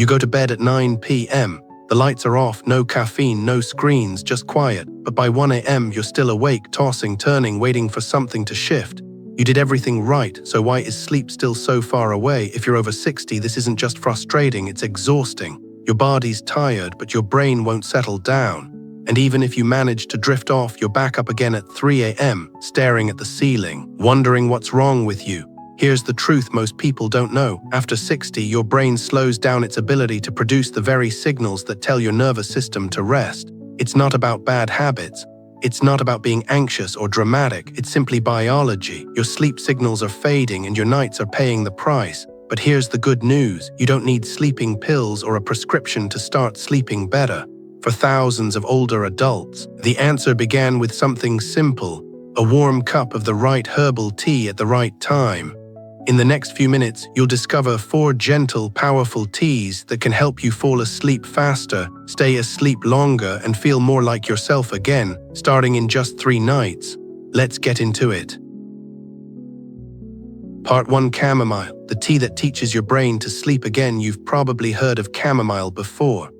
You go to bed at 9 p.m. The lights are off, no caffeine, no screens, just quiet. But by 1 a.m. you're still awake, tossing, turning, waiting for something to shift. You did everything right, so why is sleep still so far away? If you're over 60, this isn't just frustrating, it's exhausting. Your body's tired, but your brain won't settle down. And even if you manage to drift off, you're back up again at 3 a.m., staring at the ceiling, wondering what's wrong with you. Here's the truth most people don't know. After 60, your brain slows down its ability to produce the very signals that tell your nervous system to rest. It's not about bad habits. It's not about being anxious or dramatic. It's simply biology. Your sleep signals are fading and your nights are paying the price. But here's the good news. You don't need sleeping pills or a prescription to start sleeping better. For thousands of older adults, the answer began with something simple: a warm cup of the right herbal tea at the right time. In the next few minutes, you'll discover 4 gentle, powerful teas that can help you fall asleep faster, stay asleep longer, and feel more like yourself again, starting in just 3 nights. Let's get into it. Part 1: Chamomile, the tea that teaches your brain to sleep again. You've probably heard of chamomile before.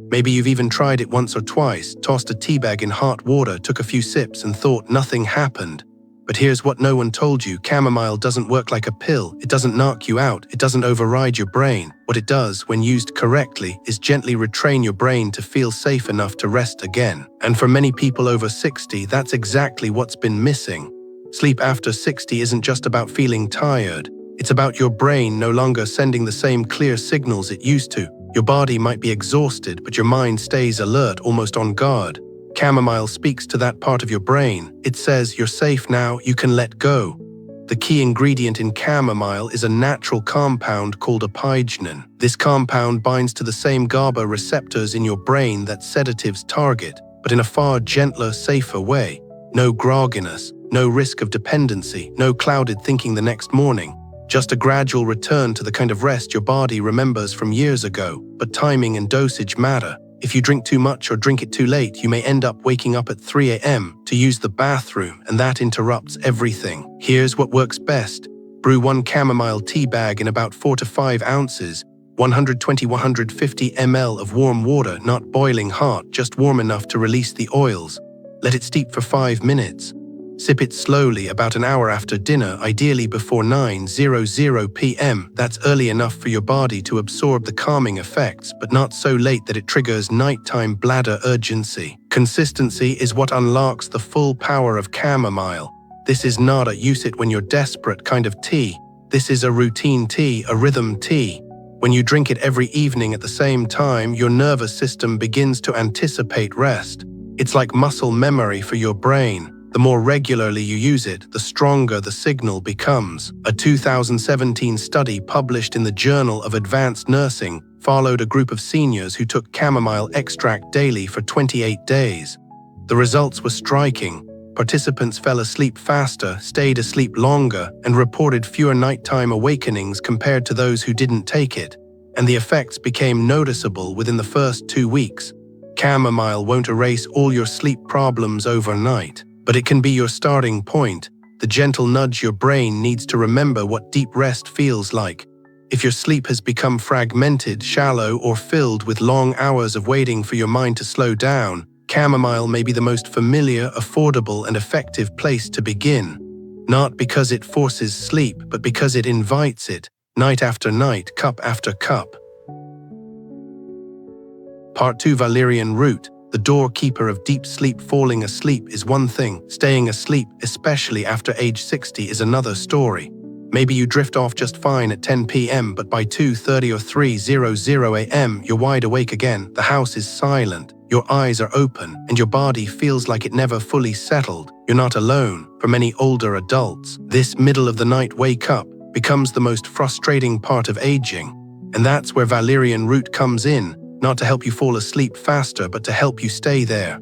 Maybe you've even tried it once or twice, tossed a tea bag in hot water, took a few sips, and thought nothing happened. But here's what no one told you. Chamomile doesn't work like a pill. It doesn't knock you out. It doesn't override your brain. What it does, when used correctly, is gently retrain your brain to feel safe enough to rest again. And for many people over 60, that's exactly what's been missing. Sleep after 60 isn't just about feeling tired. It's about your brain no longer sending the same clear signals it used to. Your body might be exhausted, but your mind stays alert, almost on guard. Chamomile speaks to that part of your brain. It says, you're safe now, you can let go. The key ingredient in chamomile is a natural compound called apigenin. This compound binds to the same GABA receptors in your brain that sedatives target, but in a far gentler, safer way. No grogginess, no risk of dependency, no clouded thinking the next morning. Just a gradual return to the kind of rest your body remembers from years ago. But timing and dosage matter. If you drink too much or drink it too late, you may end up waking up at 3 a.m. to use the bathroom, and that interrupts everything. Here's what works best. Brew 1 chamomile tea bag in about 4 to 5 ounces, 120–150 ml of warm water, not boiling hot, just warm enough to release the oils. Let it steep for 5 minutes. Sip it slowly about an hour after dinner, ideally before 9:00 p.m. That's early enough for your body to absorb the calming effects, but not so late that it triggers nighttime bladder urgency. Consistency is what unlocks the full power of chamomile. This is not a use it when you're desperate kind of tea. This is a routine tea, a rhythm tea. When you drink it every evening at the same time, your nervous system begins to anticipate rest. It's like muscle memory for your brain. The more regularly you use it, the stronger the signal becomes. A 2017 study published in the Journal of Advanced Nursing followed a group of seniors who took chamomile extract daily for 28 days. The results were striking. Participants fell asleep faster, stayed asleep longer, and reported fewer nighttime awakenings compared to those who didn't take it. And the effects became noticeable within the first 2 weeks. Chamomile won't erase all your sleep problems overnight, but it can be your starting point, the gentle nudge your brain needs to remember what deep rest feels like. If your sleep has become fragmented, shallow, or filled with long hours of waiting for your mind to slow down, chamomile may be the most familiar, affordable, and effective place to begin. Not because it forces sleep, but because it invites it, night after night, cup after cup. Part 2: Valerian root. The doorkeeper of deep sleep. Falling asleep is one thing. Staying asleep, especially after age 60, is another story. Maybe you drift off just fine at 10 p.m., but by 2:30 or 3:00 a.m., you're wide awake again. The house is silent, your eyes are open, and your body feels like it never fully settled. You're not alone. For many older adults, this middle-of-the-night wake-up becomes the most frustrating part of aging. And that's where valerian root comes in. Not to help you fall asleep faster, but to help you stay there.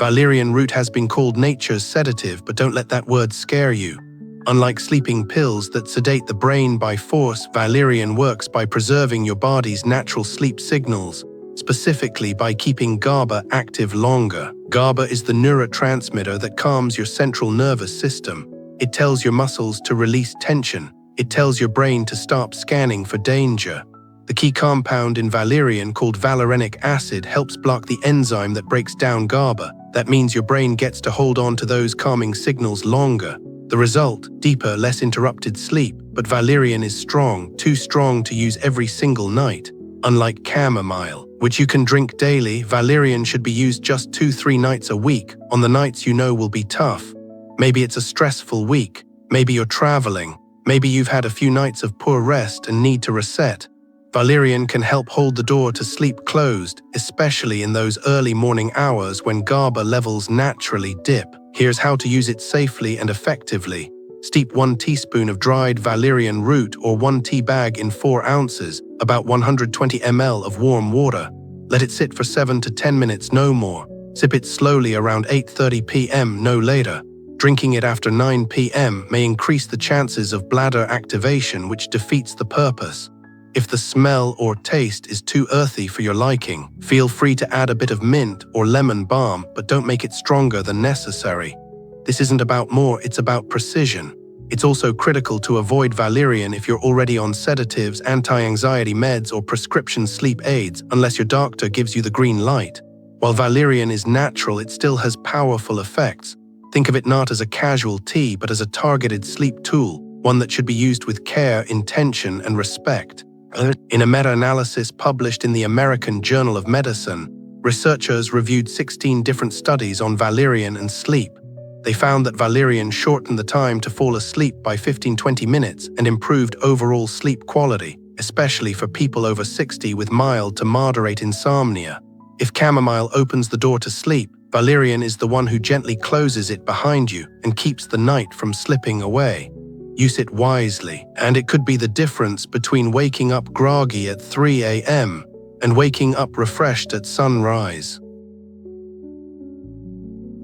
Valerian root has been called nature's sedative, but don't let that word scare you. Unlike sleeping pills that sedate the brain by force, valerian works by preserving your body's natural sleep signals, specifically by keeping GABA active longer. GABA is the neurotransmitter that calms your central nervous system. It tells your muscles to release tension. It tells your brain to stop scanning for danger. The key compound in valerian, called valerianic acid, helps block the enzyme that breaks down GABA. That means your brain gets to hold on to those calming signals longer. The result: deeper, less interrupted sleep. But valerian is strong, too strong to use every single night. Unlike chamomile, which you can drink daily, valerian should be used just 2-3 nights a week, on the nights you know will be tough. Maybe it's a stressful week. Maybe you're traveling. Maybe you've had a few nights of poor rest and need to reset. Valerian can help hold the door to sleep closed, especially in those early morning hours when GABA levels naturally dip. Here's how to use it safely and effectively. Steep 1 teaspoon of dried valerian root or 1 tea bag in 4 ounces, about 120 ml of warm water. Let it sit for 7 to 10 minutes, no more. Sip it slowly around 8:30 p.m., no later. Drinking it after 9 p.m. may increase the chances of bladder activation, which defeats the purpose. If the smell or taste is too earthy for your liking, feel free to add a bit of mint or lemon balm, but don't make it stronger than necessary. This isn't about more, it's about precision. It's also critical to avoid valerian if you're already on sedatives, anti-anxiety meds, or prescription sleep aids, unless your doctor gives you the green light. While valerian is natural, it still has powerful effects. Think of it not as a casual tea, but as a targeted sleep tool, one that should be used with care, intention, and respect. In a meta-analysis published in the American Journal of Medicine, researchers reviewed 16 different studies on valerian and sleep. They found that valerian shortened the time to fall asleep by 15-20 minutes and improved overall sleep quality, especially for people over 60 with mild to moderate insomnia. If chamomile opens the door to sleep, valerian is the one who gently closes it behind you and keeps the night from slipping away. Use it wisely, and it could be the difference between waking up groggy at 3 a.m. and waking up refreshed at sunrise.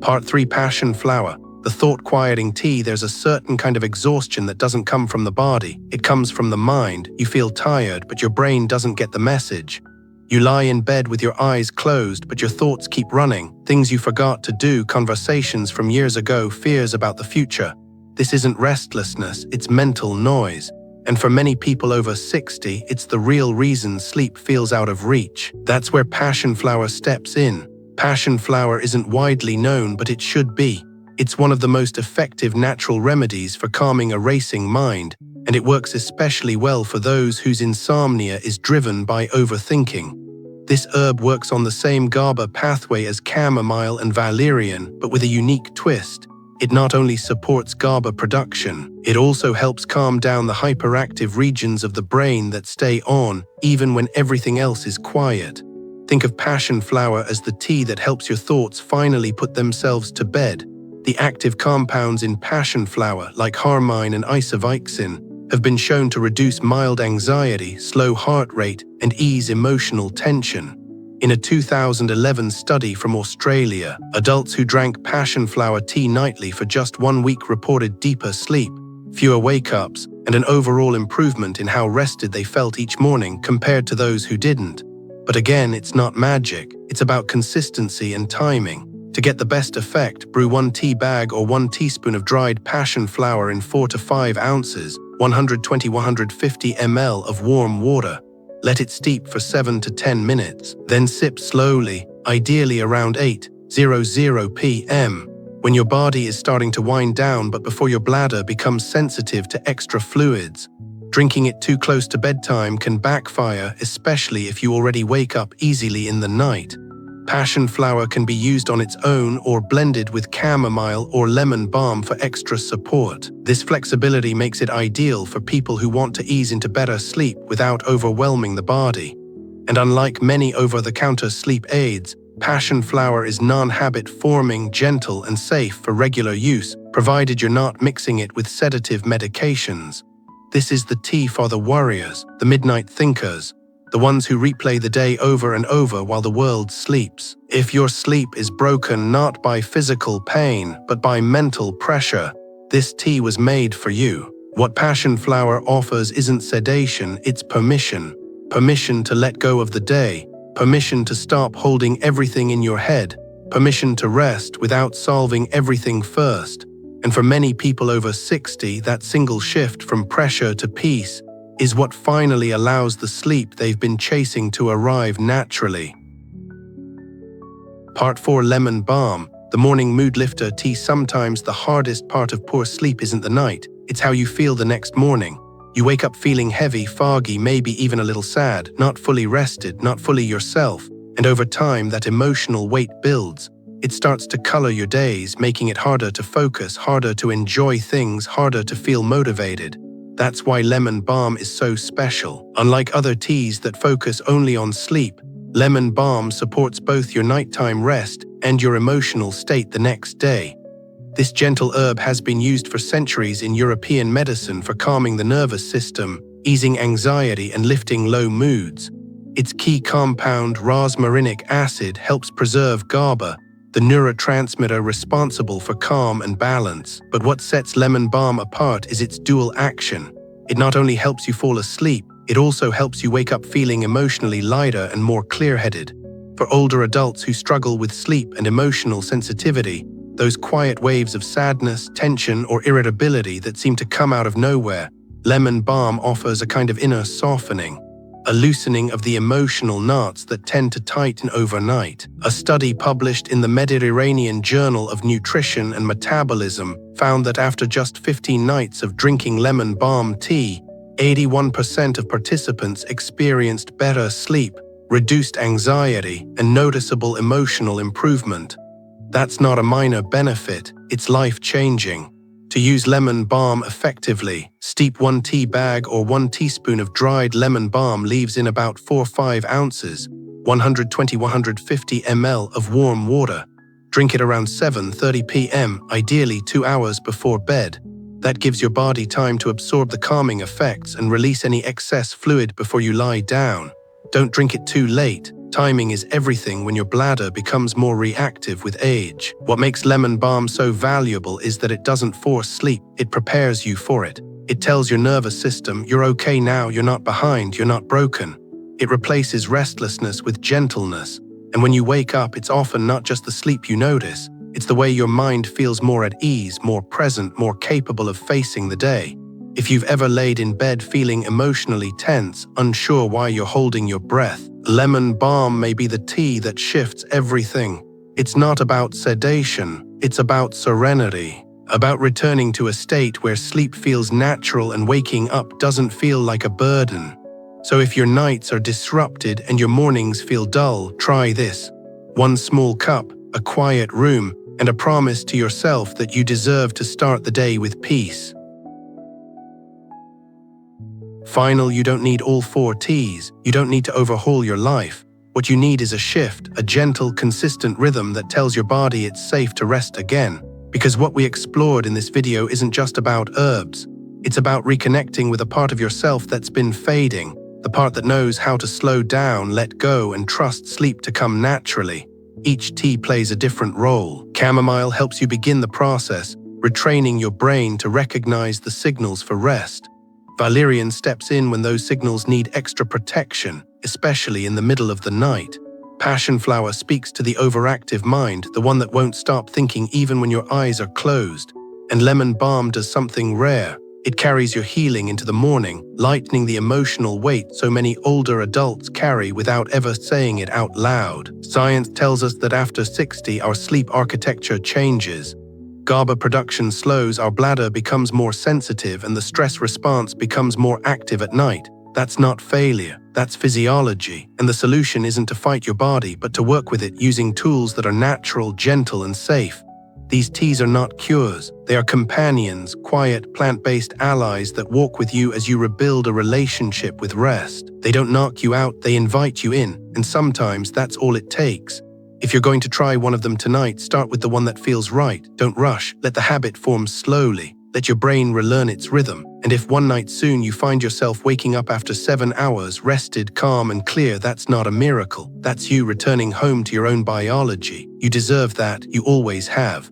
Part 3: Passionflower. The thought-quieting tea. There's a certain kind of exhaustion that doesn't come from the body. It comes from the mind. You feel tired, but your brain doesn't get the message. You lie in bed with your eyes closed, but your thoughts keep running. Things you forgot to do, conversations from years ago, fears about the future. This isn't restlessness, it's mental noise. And for many people over 60, it's the real reason sleep feels out of reach. That's where Passionflower steps in. Passionflower isn't widely known, but it should be. It's one of the most effective natural remedies for calming a racing mind, and it works especially well for those whose insomnia is driven by overthinking. This herb works on the same GABA pathway as chamomile and valerian, but with a unique twist. It not only supports GABA production, it also helps calm down the hyperactive regions of the brain that stay on even when everything else is quiet. Think of Passionflower as the tea that helps your thoughts finally put themselves to bed. The active compounds in Passionflower, like harmine and isovixin, have been shown to reduce mild anxiety, slow heart rate, and ease emotional tension. In a 2011 study from Australia, adults who drank Passionflower tea nightly for just 1 week reported deeper sleep, fewer wake-ups, and an overall improvement in how rested they felt each morning compared to those who didn't. But again, it's not magic, it's about consistency and timing. To get the best effect, brew 1 tea bag or 1 teaspoon of dried Passionflower in 4 to 5 ounces, 120-150 ml of warm water. Let it steep for 7 to 10 minutes, then sip slowly, ideally around 8:00 p.m. when your body is starting to wind down but before your bladder becomes sensitive to extra fluids. Drinking it too close to bedtime can backfire, especially if you already wake up easily in the night. Passionflower can be used on its own or blended with chamomile or lemon balm for extra support. This flexibility makes it ideal for people who want to ease into better sleep without overwhelming the body. And unlike many over-the-counter sleep aids, Passionflower is non-habit forming, gentle, and safe for regular use, provided you're not mixing it with sedative medications. This is the tea for the warriors, the midnight thinkers, the ones who replay the day over and over while the world sleeps. If your sleep is broken not by physical pain, but by mental pressure, this tea was made for you. What Passionflower offers isn't sedation, it's permission. Permission to let go of the day, permission to stop holding everything in your head, permission to rest without solving everything first. And for many people over 60, that single shift from pressure to peace is what finally allows the sleep they've been chasing to arrive naturally. Part 4. Lemon Balm, the morning mood lifter tea. Sometimes the hardest part of poor sleep isn't the night, it's how you feel the next morning. You wake up feeling heavy, foggy, maybe even a little sad, not fully rested, not fully yourself, and over time that emotional weight builds. It starts to color your days, making it harder to focus, harder to enjoy things, harder to feel motivated. That's why lemon balm is so special. Unlike other teas that focus only on sleep, lemon balm supports both your nighttime rest and your emotional state the next day. This gentle herb has been used for centuries in European medicine for calming the nervous system, easing anxiety, and lifting low moods. Its key compound, rosmarinic acid, helps preserve GABA, the neurotransmitter responsible for calm and balance. But what sets lemon balm apart is its dual action. It not only helps you fall asleep, it also helps you wake up feeling emotionally lighter and more clear-headed. For older adults who struggle with sleep and emotional sensitivity, those quiet waves of sadness, tension, or irritability that seem to come out of nowhere, lemon balm offers a kind of inner softening, a loosening of the emotional knots that tend to tighten overnight. A study published in the Mediterranean Journal of Nutrition and Metabolism found that after just 15 nights of drinking lemon balm tea, 81% of participants experienced better sleep, reduced anxiety, and noticeable emotional improvement. That's not a minor benefit, it's life-changing. To use lemon balm effectively, steep 1 tea bag or 1 teaspoon of dried lemon balm leaves in about 4-5 ounces, 120-150 ml of warm water. Drink it around 7:30 p.m., ideally 2 hours before bed. That gives your body time to absorb the calming effects and release any excess fluid before you lie down. Don't drink it too late. Timing is everything when your bladder becomes more reactive with age. What makes lemon balm so valuable is that it doesn't force sleep, it prepares you for it. It tells your nervous system, you're okay now, you're not behind, you're not broken. It replaces restlessness with gentleness. And when you wake up, it's often not just the sleep you notice, it's the way your mind feels more at ease, more present, more capable of facing the day. If you've ever laid in bed feeling emotionally tense, unsure why you're holding your breath, lemon balm may be the tea that shifts everything. It's not about sedation, it's about serenity, about returning to a state where sleep feels natural and waking up doesn't feel like a burden. So if your nights are disrupted and your mornings feel dull, try this. 1 small cup, a quiet room, and a promise to yourself that you deserve to start the day with peace. You don't need all 4 teas. You don't need to overhaul your life. What you need is a shift, a gentle, consistent rhythm that tells your body it's safe to rest again. Because what we explored in this video isn't just about herbs. It's about reconnecting with a part of yourself that's been fading, the part that knows how to slow down, let go, and trust sleep to come naturally. Each tea plays a different role. Chamomile helps you begin the process, retraining your brain to recognize the signals for rest. Valyrian steps in when those signals need extra protection, especially in the middle of the night. Passionflower speaks to the overactive mind, the one that won't stop thinking even when your eyes are closed. And lemon balm does something rare. It carries your healing into the morning, lightening the emotional weight so many older adults carry without ever saying it out loud. Science tells us that after 60, our sleep architecture changes. GABA production slows, our bladder becomes more sensitive, and the stress response becomes more active at night. That's not failure, that's physiology. And the solution isn't to fight your body, but to work with it using tools that are natural, gentle, and safe. These teas are not cures, they are companions, quiet, plant-based allies that walk with you as you rebuild a relationship with rest. They don't knock you out, they invite you in, and sometimes that's all it takes. If you're going to try one of them tonight, start with the one that feels right. Don't rush, let the habit form slowly. Let your brain relearn its rhythm. And if one night soon you find yourself waking up after 7 hours, rested, calm, and clear, that's not a miracle. That's you returning home to your own biology. You deserve that, you always have.